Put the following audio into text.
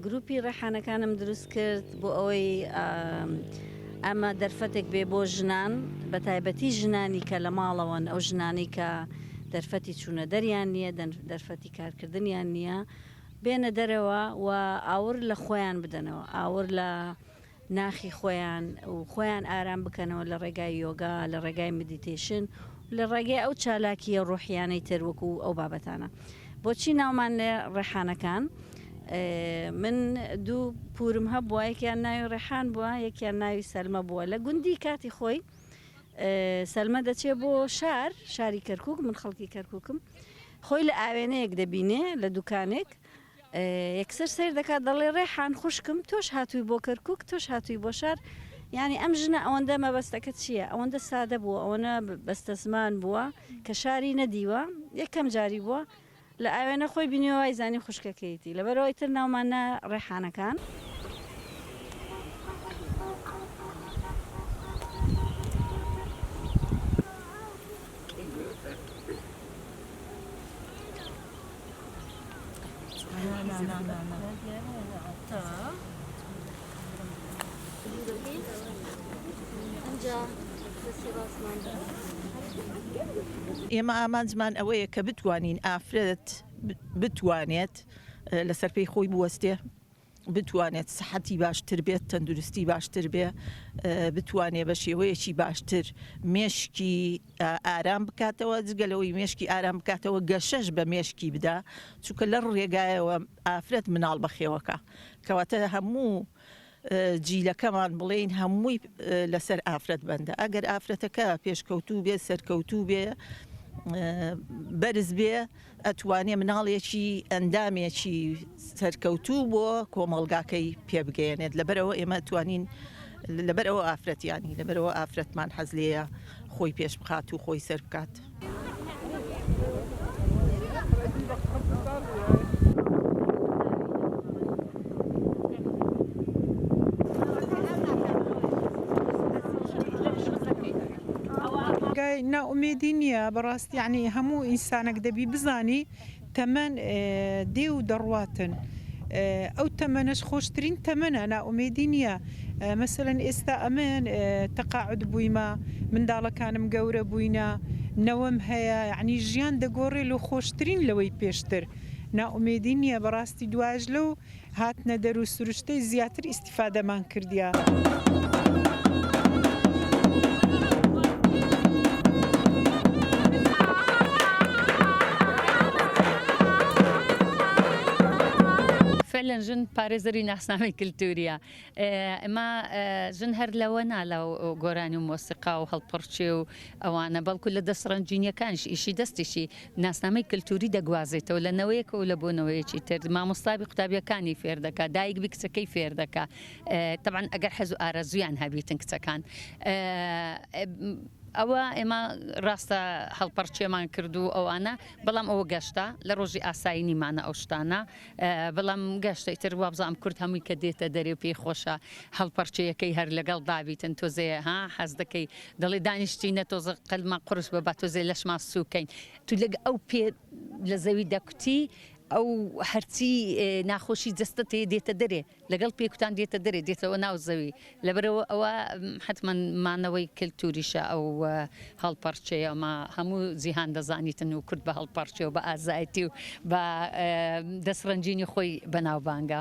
گروپی ڕێحانەکانم دروست کرد بۆ ئەوەی ئەمە دەرفەتێک بێ بۆ ژنان بە تایبەتی ژنانی کە لە ماڵەوەن ئەو ژنانی کە دەرفەتی چوونە دەریان نییە دەرفەتی کارکردنیان نییە بێنە دەرەوە و ئاور لە خۆیان بدەنەوە ئاور لە ناخی خۆیان و خۆیان ئارام بکەنەوە لە ڕێگای یۆگا لە ڕێگای مدیتیشن لە ڕێگای ئەو چالاکیە ڕوحیانەی تەروەکو ئەو بابەتانە بۆچی ناومان لێ ڕێحانەکان من دوو پورم هەبووە یەکیان ناوی ڕێحان بووە یەکیان ناوی سەلمە بووە لە گوندی کاتی خۆی سەلمە دەچێت بۆ شاری کەرکووک من خەڵکی کەرکووکم خۆی لە ئاوێنەیەک دەبینێ لە دوکانێک یەکسەر سیر دەکات دەڵێ ڕێحان خوشکم تۆش هاتووی بۆ کەرکووک تۆش هاتووی بۆ شار یعنی ئەم ژنە ئەوەندە مەبەستەکە چییە ئەوەندە سادە بووە ئەوەنە بەستە زمان بووە کە شاری نەدیوە یەکەم جاری بووە لە ئاوێنە خۆی بینیەوە زانی خوشکەکەیتی لەبەرەوەی تر ناومانە ڕێحانەکان ئێمە ئامانجمان ئەوەیە کە بتوانین ئافرەت بتوانێت لەسەر پێی خۆی بوەستێ بتوانێت سەحەتی باشتر بێت تەندروستی باشتر بێ بتوانێت بە شێوەیەکی باشتر مێشکی ئارام بکاتەوە جگەلەوەی مێشکی ئارام بکاتەوە گەشەش بە مێشکی بدا چونکە لە ڕێگایەوە ئافرەت مناڵ بەخێوەکە کەواتە هەموو جیلەکەمان بڵێین هەمووی لەسەر ئافرەت بەندە ئەگەر ئافرەتەکە پێشکەوتوو بێ سەرکەوتوو بێ بەرز بێ ئەتوانێ مناڵێکی ئەندامێکی سەرکەوتوو بۆ کۆمەڵگاکەی پێبگەێنێت لەبەرەوە ئێمە توانین لەبەرەوە ئافرەتیانی لەبەرەوە ئافرەتمان حەز لێیە خۆی پێش بخات و خۆی سەر بکات. ناومێدی نییە بەڕاستی یعنی هەموو ئینسانێک دەبی بزانی تەمەەن دێ و دەڕواتن ئەو تەمەنەش خۆشترین تەمەنە ناومێدی نییە مەسەلەن ئێستا ئەمن تەقاعد بوویمە منداڵەکانم گەورە بووینە نەوەم هەیە یعنی ژیان دەگۆڕێ لە خۆشترین لەوەی پێشتر ناومێدی نییە بەڕاستی دواژ لەو هاتنە دەر و سروشتەی زیاتر ئیسیفادەمان کردیا. فعلا ژن پارێزەری ناسنامەی کللتوریە ئەمە ژن هەر لەوەنا لە گۆرانی و مۆسیقا و هەڵپڕچێ و ئەوانە بەڵکو لە دەستڕەنجینیەکانش ئیشی دەستیشی ناسنامەی کللتوری دەگوازێتەوە لە نەوەیەکە و لە بۆنەوەیەکی تر مامۆستای قوتابیەکانی فێر دەکات دایک بی کچەکەی فێر دەکات طبعاً ئەگەر حەز و ئارەزویان هەبیتن کچەکان ئەوە ئێمە ڕاستە هەڵپەرچێمان کردو ئەوانە بەڵام ئەوە گەشتە لە ڕۆژی ئاساییمانە ئەو شتانە بەڵام گەشتی تر وابزانام کورد هەمووی کە دێتە دەرێ پێی خۆشە هەڵپەرچەیەکەی هەر لەگەڵ دابیتن تۆزەیە ها حەز دەکەی دەڵێ دانیشتینە تۆزە قەلما قورس بە تۆزێ لەشما سووکەین تو لەگە ئەو پێ لە زەوی دەکوتی ئەو هەرچی ناخۆشی جەستە تێ دێتە دەرێ لەگەڵ پێکوتان دێتە دەرێ دێتەوە ناو زەوی لەبەرەوە ئەوە حتمما مانەوەی کللتوریشە ئەو هەڵپەرچەیە ئەمە هەموو جیهان دەزانیتن و کورد بە هەڵپەرچێ و بە ئازایەتی و بە دەستڕەنجینی خۆی بەناوبانگە.